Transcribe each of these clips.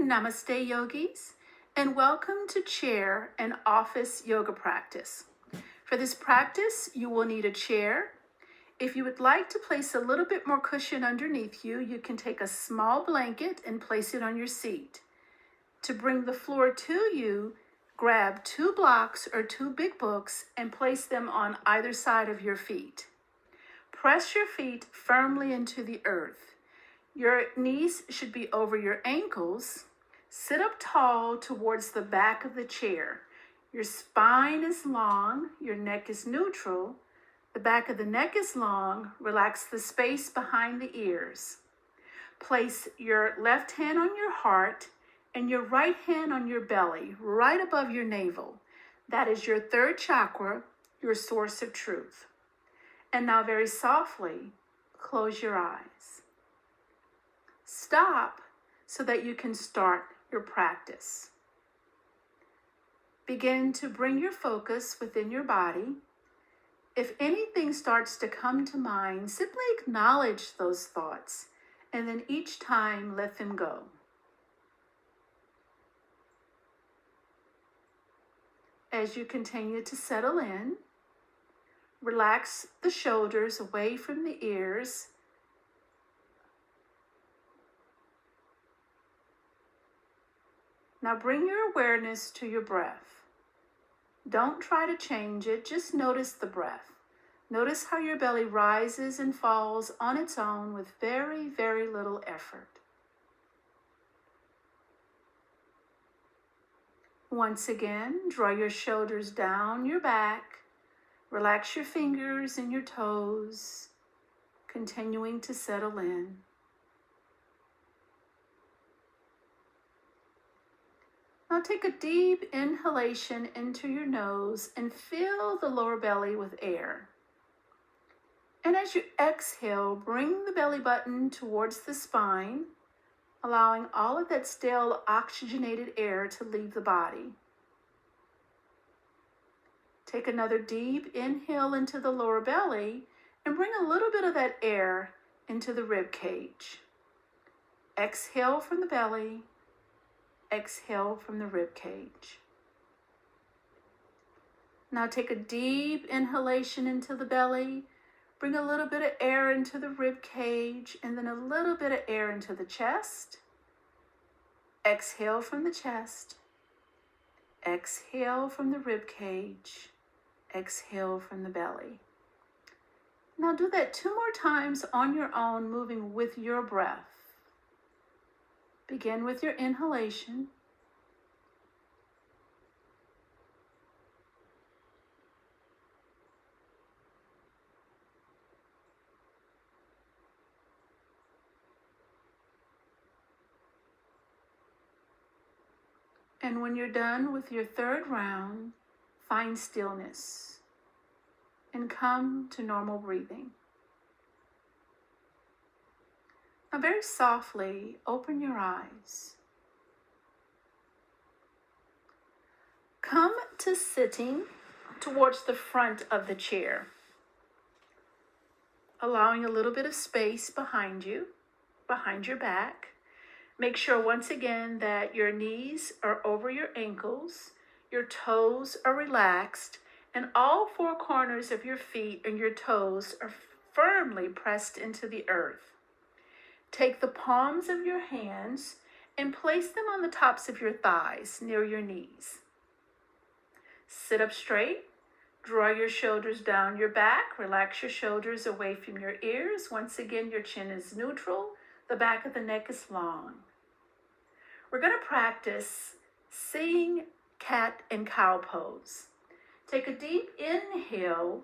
Namaste yogis, and welcome to chair and office yoga practice. For this practice, you will need a chair. If you would like to place a little bit more cushion underneath you, you can take a small blanket and place it on your seat. To bring the floor to you, grab 2 blocks or 2 big books and place them on either side of your feet. Press your feet firmly into the earth. Your knees should be over your ankles. Sit up tall towards the back of the chair. Your spine is long, your neck is neutral. The back of the neck is long. Relax the space behind the ears. Place your left hand on your heart and your right hand on your belly, right above your navel. That is your 3rd chakra, your source of truth. And now very softly, close your eyes. Stop so that you can start your practice. Begin to bring your focus within your body. If anything starts to come to mind, simply acknowledge those thoughts and then each time let them go. As you continue to settle in, relax the shoulders away from the ears. Now bring your awareness to your breath. Don't try to change it, just notice the breath. Notice how your belly rises and falls on its own with very, very little effort. Once again, draw your shoulders down your back. Relax your fingers and your toes, continuing to settle in. Now take a deep inhalation into your nose and fill the lower belly with air. And as you exhale, bring the belly button towards the spine, allowing all of that stale oxygenated air to leave the body. Take another deep inhale into the lower belly and bring a little bit of that air into the rib cage. Exhale from the belly. Exhale from the rib cage. Now take a deep inhalation into the belly. Bring a little bit of air into the rib cage and then a little bit of air into the chest. Exhale from the chest. Exhale from the rib cage. Exhale from the belly. Now do that 2 more times on your own, moving with your breath. Begin with your inhalation. And when you're done with your 3rd round, find stillness and come to normal breathing. Now very softly, open your eyes. Come to sitting towards the front of the chair, allowing a little bit of space behind you, behind your back. Make sure once again that your knees are over your ankles, your toes are relaxed, and all 4 corners of your feet and your toes are firmly pressed into the earth. Take the palms of your hands and place them on the tops of your thighs near your knees. Sit up straight. Draw your shoulders down your back. Relax your shoulders away from your ears. Once again, your chin is neutral. The back of the neck is long. We're going to practice sitting cat and cow pose. Take a deep inhale.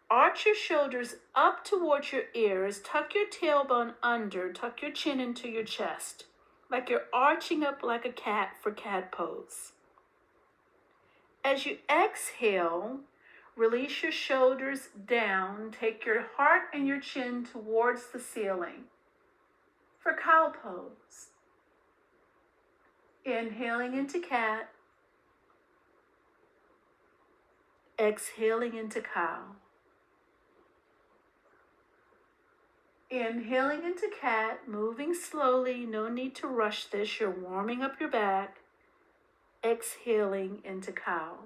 Arch your shoulders up towards your ears. Tuck your tailbone under. Tuck your chin into your chest, like you're arching up like a cat for cat pose. As you exhale, release your shoulders down. Take your heart and your chin towards the ceiling for cow pose. Inhaling into cat. Exhaling into cow. Inhaling into cat, moving slowly, no need to rush this, you're warming up your back. Exhaling into cow.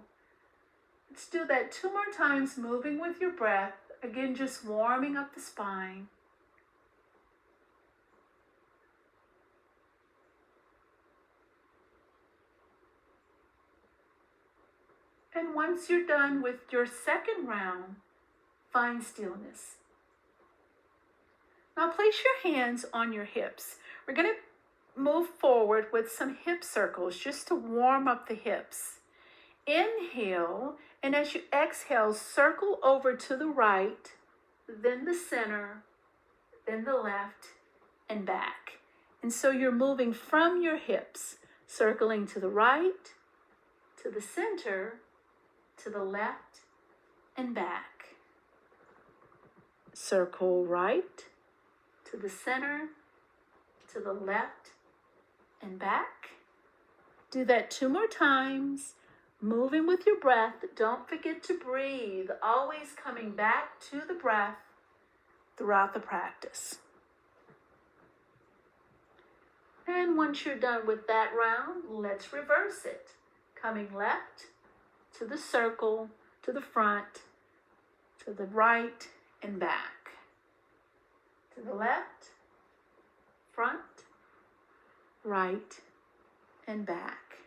Let's do that 2 more times, moving with your breath. Again, just warming up the spine. And once you're done with your second round, find stillness. Now place your hands on your hips. We're going to move forward with some hip circles just to warm up the hips. Inhale, and as you exhale, circle over to the right, then the center, then the left, and back. And so you're moving from your hips, circling to the right, to the center, to the left, and back. Circle right, to the center, to the left, and back. Do that 2 more times, moving with your breath. Don't forget to breathe, always coming back to the breath throughout the practice. And once you're done with that round, let's reverse it. Coming left to the circle, to the front, to the right, and back. To the left, front, right, and back.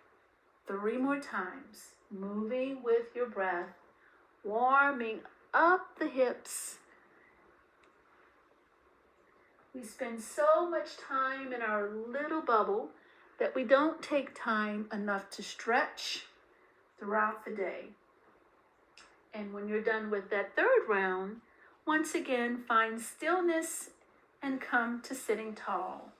3 more times, moving with your breath, warming up the hips. We spend so much time in our little bubble that we don't take time enough to stretch throughout the day. And when you're done with that 3rd round, once again, find stillness and come to sitting tall.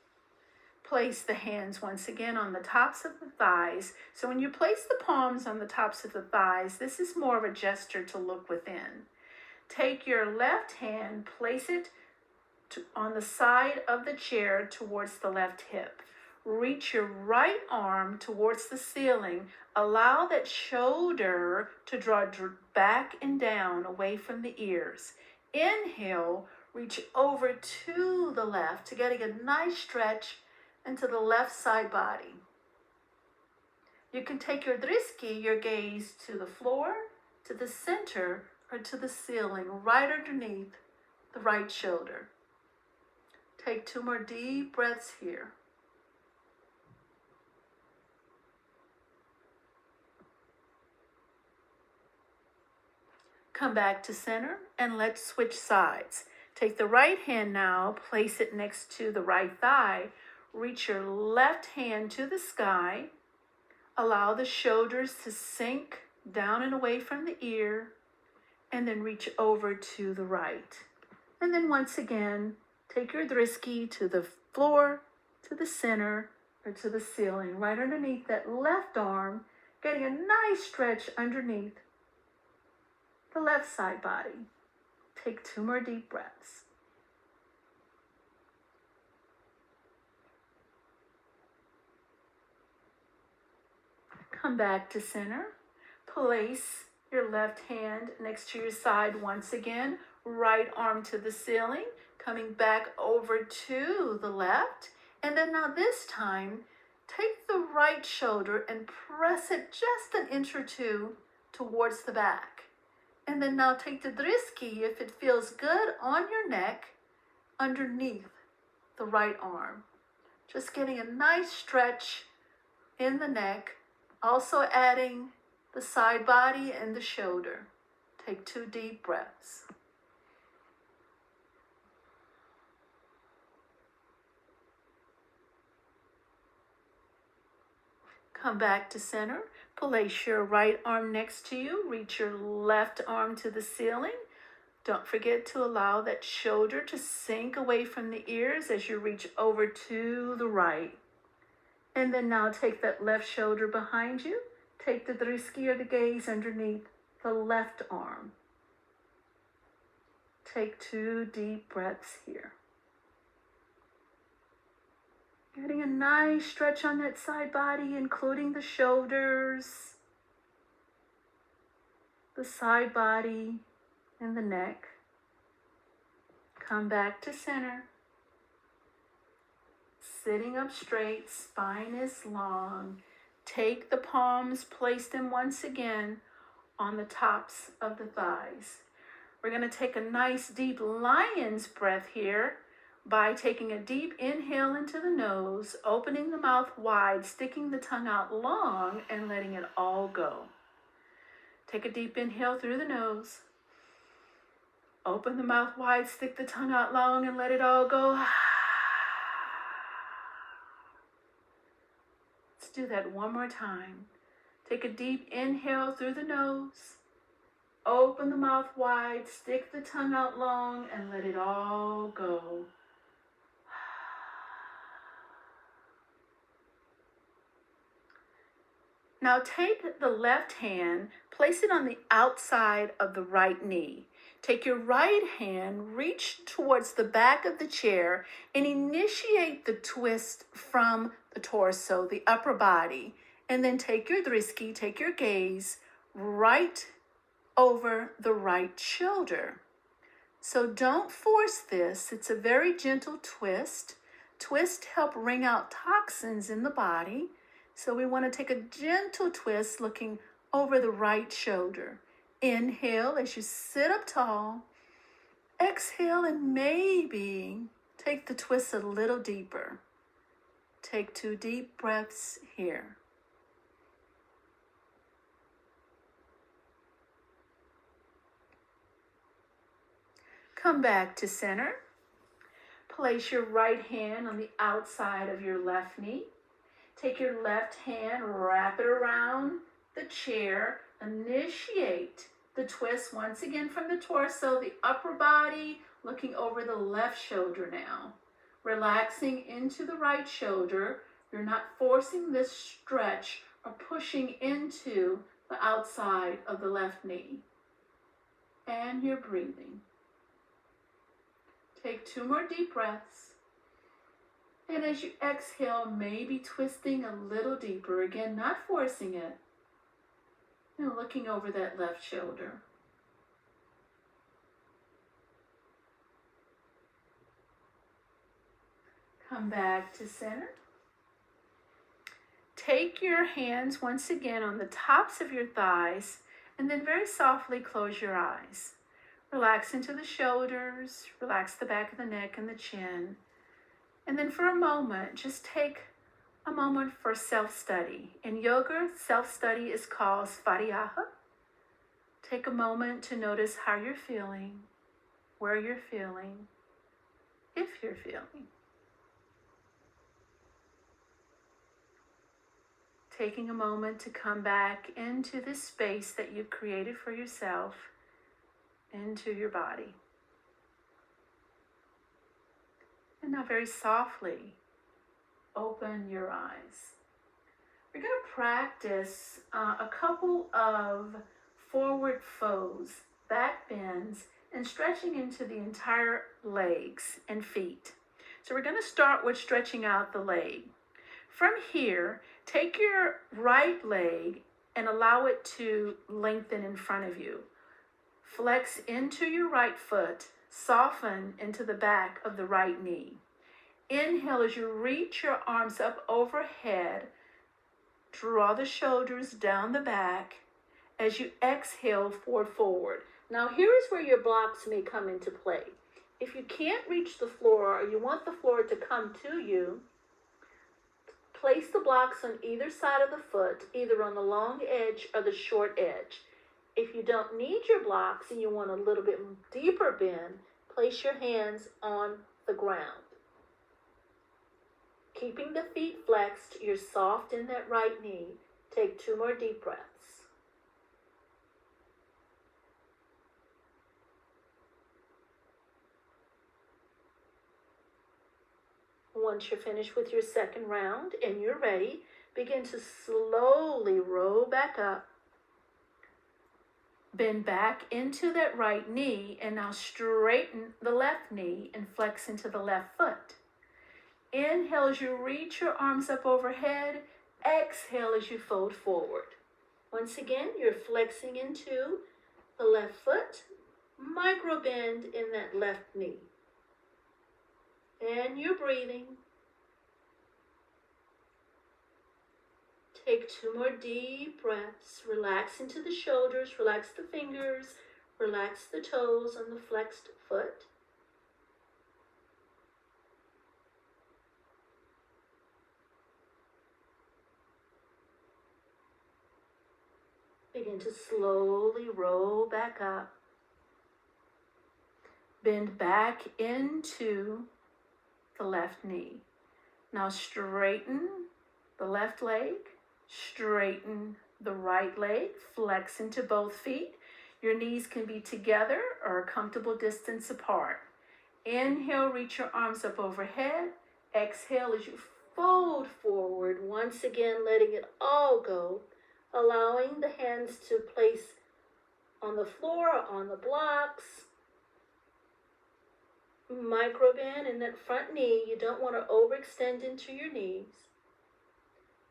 Place the hands once again on the tops of the thighs. So when you place the palms on the tops of the thighs, this is more of a gesture to look within. Take your left hand, place it on the side of the chair towards the left hip. Reach your right arm towards the ceiling. Allow that shoulder to draw back and down away from the ears. Inhale, reach over to the left, getting a nice stretch into the left side body. You can take your driski, your gaze, to the floor, to the center, or to the ceiling, right underneath the right shoulder. Take 2 more deep breaths here. Come back to center and let's switch sides. Take the right hand now, place it next to the right thigh. Reach your left hand to the sky. Allow the shoulders to sink down and away from the ear. And then reach over to the right. And then once again, take your driski to the floor, to the center, or to the ceiling, right underneath that left arm, getting a nice stretch underneath the left side body. Take 2 more deep breaths. Come back to center. Place your left hand next to your side once again. Right arm to the ceiling. Coming back over to the left. And then now this time, take the right shoulder and press it just an inch or 2 towards the back. And then now take the driski, if it feels good, on your neck underneath the right arm. Just getting a nice stretch in the neck, also adding the side body and the shoulder. Take 2 deep breaths. Come back to center. Place your right arm next to you. Reach your left arm to the ceiling. Don't forget to allow that shoulder to sink away from the ears as you reach over to the right. And then now take that left shoulder behind you. Take the driski or the gaze underneath the left arm. Take 2 deep breaths here. Getting a nice stretch on that side body, including the shoulders, the side body, and the neck. Come back to center. Sitting up straight, spine is long. Take the palms, place them once again on the tops of the thighs. We're going to take a nice deep lion's breath here by taking a deep inhale into the nose, opening the mouth wide, sticking the tongue out long, and letting it all go. Take a deep inhale through the nose. Open the mouth wide, stick the tongue out long, and let it all go. Let's do that one more time. Take a deep inhale through the nose. Open the mouth wide, stick the tongue out long, and let it all go. Now take the left hand, place it on the outside of the right knee. Take your right hand, reach towards the back of the chair, and initiate the twist from the torso, the upper body. And then take your drisky, take your gaze right over the right shoulder. So don't force this. It's a very gentle twist. Twist help wring out toxins in the body. So we want to take a gentle twist looking over the right shoulder. Inhale as you sit up tall. Exhale and maybe take the twist a little deeper. Take 2 deep breaths here. Come back to center. Place your right hand on the outside of your left knee. Take your left hand, wrap it around the chair. Initiate the twist once again from the torso, the upper body, looking over the left shoulder now. Relaxing into the right shoulder. You're not forcing this stretch or pushing into the outside of the left knee. And you're breathing. Take 2 more deep breaths. And as you exhale, maybe twisting a little deeper. Again, not forcing it. And looking over that left shoulder. Come back to center. Take your hands once again on the tops of your thighs and then very softly close your eyes. Relax into the shoulders, relax the back of the neck and the chin. And then for a moment, just take a moment for self-study. In yoga, self-study is called Svadhyaya. Take a moment to notice how you're feeling, where you're feeling, if you're feeling. Taking a moment to come back into this space that you've created for yourself, into your body. And now very softly, open your eyes. We're going to practice a couple of forward folds, back bends, and stretching into the entire legs and feet. So we're going to start with stretching out the leg. From here, take your right leg and allow it to lengthen in front of you. Flex into your right foot, soften into the back of the right knee. Inhale as you reach your arms up overhead. Draw the shoulders down the back. As you exhale, forward. Now here is where your blocks may come into play. If you can't reach the floor or you want the floor to come to you, place the blocks on either side of the foot, either on the long edge or the short edge. If you don't need your blocks and you want a little bit deeper bend, place your hands on the ground. Keeping the feet flexed, you're soft in that right knee. Take 2 more deep breaths. Once you're finished with your second round and you're ready, begin to slowly roll back up. Bend back into that right knee and now straighten the left knee and flex into the left foot. Inhale as you reach your arms up overhead. Exhale as you fold forward. Once again, you're flexing into the left foot. Micro bend in that left knee. And you're breathing. Take 2 more deep breaths. Relax into the shoulders, relax the fingers, relax the toes on the flexed foot. Begin to slowly roll back up. Bend back into the left knee. Now straighten the left leg, straighten the right leg, flex into both feet. Your knees can be together or a comfortable distance apart. Inhale, reach your arms up overhead. Exhale as you fold forward, once again letting it all go, allowing the hands to place on the floor, on the blocks. Micro bend in that front knee. You don't want to overextend into your knees.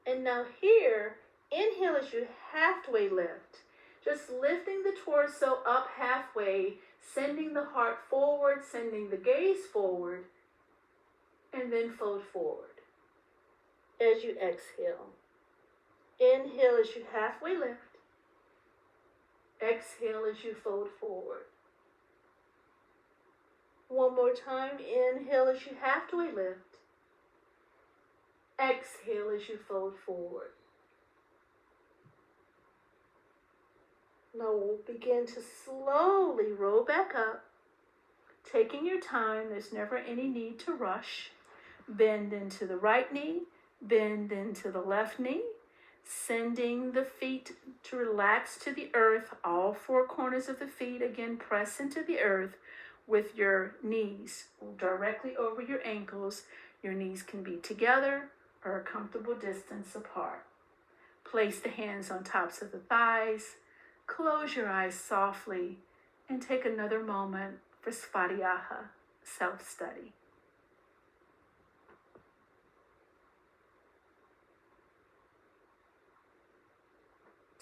And now here, inhale as you halfway lift. Just lifting the torso up halfway, sending the heart forward, sending the gaze forward, and then fold forward as you exhale. Inhale as you halfway lift. Exhale as you fold forward. One more time. Inhale as you halfway lift. Exhale as you fold forward. Now we'll begin to slowly roll back up. Taking your time, there's never any need to rush. Bend into the right knee, bend into the left knee, sending the feet to relax to the earth. All 4 corners of the feet, again, press into the earth with your knees directly over your ankles. Your knees can be together or a comfortable distance apart. Place the hands on tops of the thighs. Close your eyes softly and take another moment for Svadhyaya, self-study.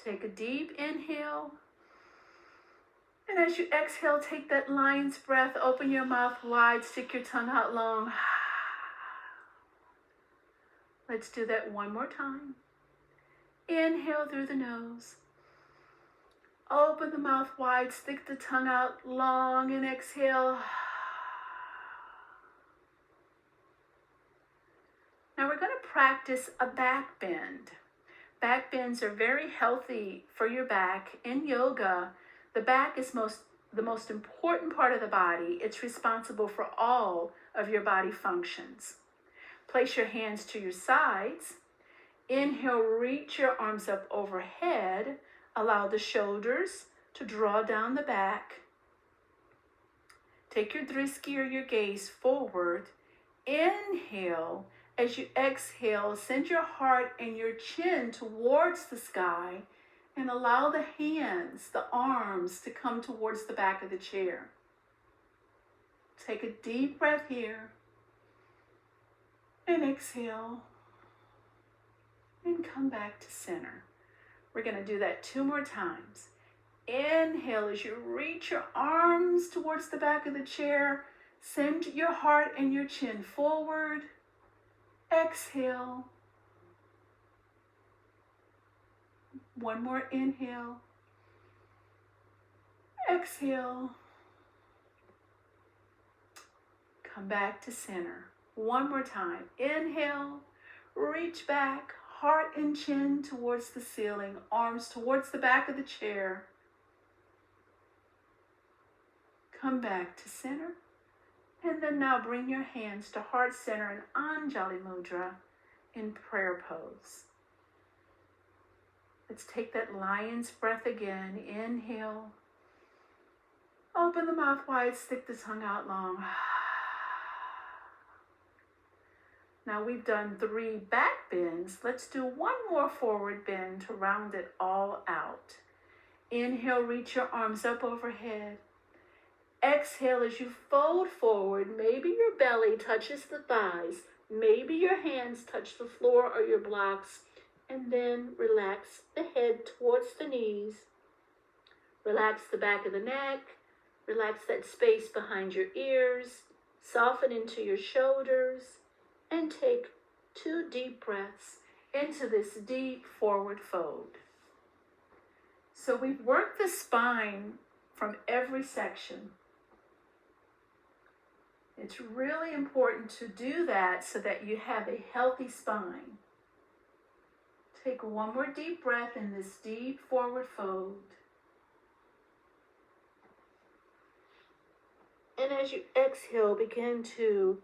Take a deep inhale. And as you exhale, take that lion's breath. Open your mouth wide, stick your tongue out long. Let's do that one more time. Inhale through the nose. Open the mouth wide, stick the tongue out long, and exhale. Now we're going to practice a back bend. Back bends are very healthy for your back. In yoga, the back is the most important part of the body. It's responsible for all of your body functions. Place your hands to your sides. Inhale, reach your arms up overhead. Allow the shoulders to draw down the back. Take your drishti or your gaze forward. Inhale. As you exhale, send your heart and your chin towards the sky and allow the hands, the arms to come towards the back of the chair. Take a deep breath here and exhale and come back to center. We're going to do that 2 more times. Inhale as you reach your arms towards the back of the chair. Send your heart and your chin forward. Exhale. One more inhale. Exhale. Come back to center. One more time. Inhale. Reach back. Heart and chin towards the ceiling. Arms towards the back of the chair. Come back to center. And then now bring your hands to heart center in Anjali Mudra in prayer pose. Let's take that lion's breath again. Inhale. Open the mouth wide, stick the tongue out long. Now we've done 3 back bends. Let's do 1 more forward bend to round it all out. Inhale, reach your arms up overhead. Exhale as you fold forward. Maybe your belly touches the thighs. Maybe your hands touch the floor or your blocks. And then relax the head towards the knees. Relax the back of the neck. Relax that space behind your ears. Soften into your shoulders and take 2 deep breaths into this deep forward fold. So we've worked the spine from every section. It's really important to do that so that you have a healthy spine. Take one more deep breath in this deep forward fold. And as you exhale, begin to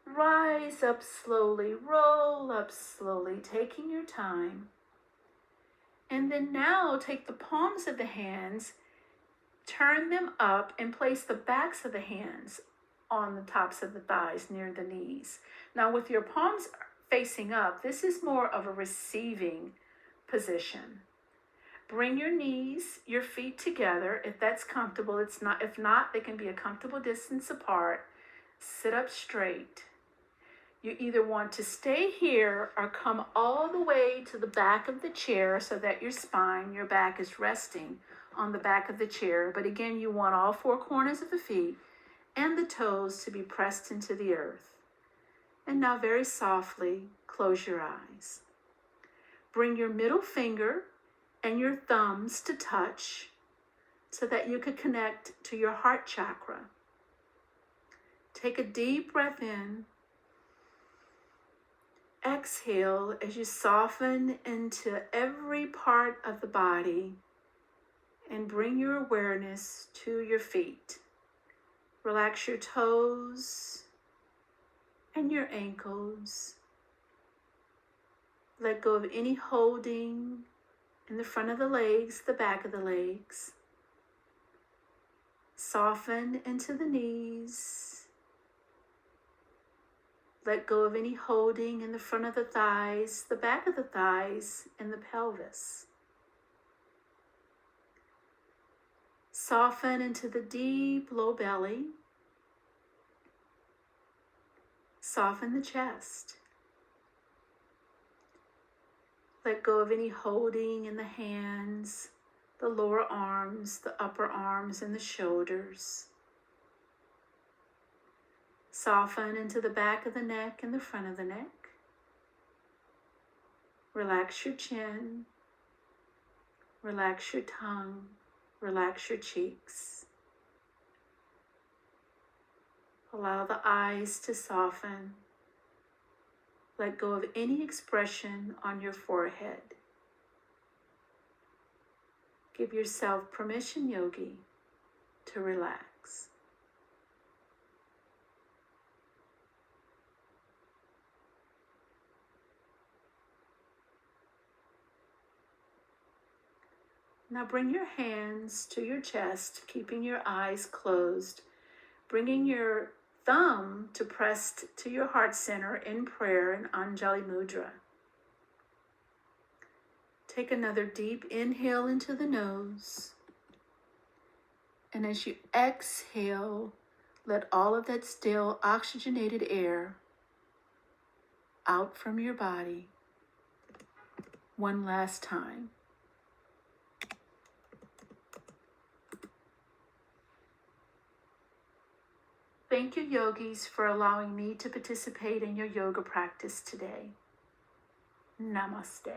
rise up slowly, roll up slowly, taking your time. And then now take the palms of the hands, turn them up, and place the backs of the hands on the tops of the thighs near the knees. Now with your palms facing up, this is more of a receiving position. Bring your knees, your feet together if that's comfortable. If not, they can be a comfortable distance apart. Sit up straight. You either want to stay here or come all the way to the back of the chair so that your spine, your back is resting on the back of the chair. But again, you want all 4 corners of the feet and the toes to be pressed into the earth. And now very softly, close your eyes. Bring your middle finger and your thumbs to touch so that you could connect to your heart chakra. Take a deep breath in. Exhale as you soften into every part of the body and bring your awareness to your feet. Relax your toes and your ankles. Let go of any holding in the front of the legs, the back of the legs. Soften into the knees. Let go of any holding in the front of the thighs, the back of the thighs, and the pelvis. Soften into the deep low belly. Soften the chest. Let go of any holding in the hands, the lower arms, the upper arms, and the shoulders. Soften into the back of the neck and the front of the neck. Relax your chin. Relax your tongue. Relax your cheeks. Allow the eyes to soften. Let go of any expression on your forehead. Give yourself permission, yogi, to relax. Now bring your hands to your chest, keeping your eyes closed, bringing your thumb to press to your heart center in prayer in Anjali Mudra. Take another deep inhale into the nose. And as you exhale, let all of that still oxygenated air out from your body one last time. Thank you, yogis, for allowing me to participate in your yoga practice today. Namaste.